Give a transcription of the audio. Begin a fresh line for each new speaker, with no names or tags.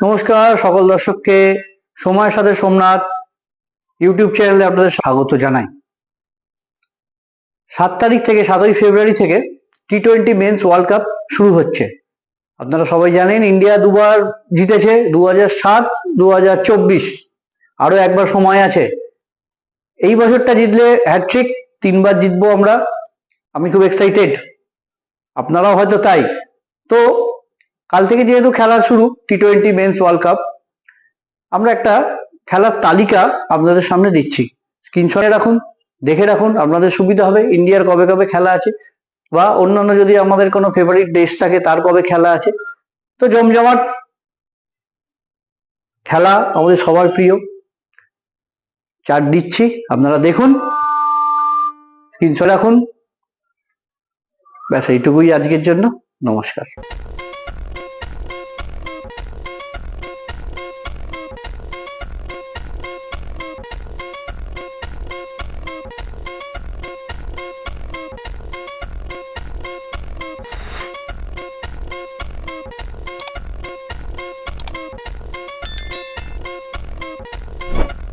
নমস্কার সকল দর্শককে সময়ের সাথে সোমনাথ ইউটিউব চ্যানেলে আপনাদের স্বাগত জানাই। 7 তারিখ থেকে 7ই ফেব্রুয়ারি থেকে টি20 মেন্স ওয়ার্ল্ড কাপ শুরু হচ্ছে। আপনারা সবাই জানেন ইন্ডিয়া দুবার জিতেছে, 2007, 2024, আরো একবার সময় আছে। এই বছরটা জিতলে হ্যাটট্রিক, 3বার জিতবো আমরা। আমি খুব এক্সাইটেড, আপনারাও হয়তো তাই। তো কাল থেকে যেহেতু খেলা শুরু টি20 মেন্স ওয়ার্ল্ড কাপ, আমরা একটা খেলার তালিকা আপনাদের সামনে দিচ্ছি, স্ক্রিনশটে রাখুন, দেখে রাখুন, আপনাদের সুবিধা হবে। ইন্ডিয়ার কবে কবে খেলা আছে বা অন্যান্য যদি আমাদের কোনো ফেভারিট দেশ থাকে তার কবে খেলা আছে। তো জমজমাট খেলা, আমাদের সবার প্রিয়। চার্ট দিচ্ছি, আপনারা দেখুন, স্ক্রিনশট রাখুন। ব্যাস এইটুকুই আজকের জন্য। নমস্কার।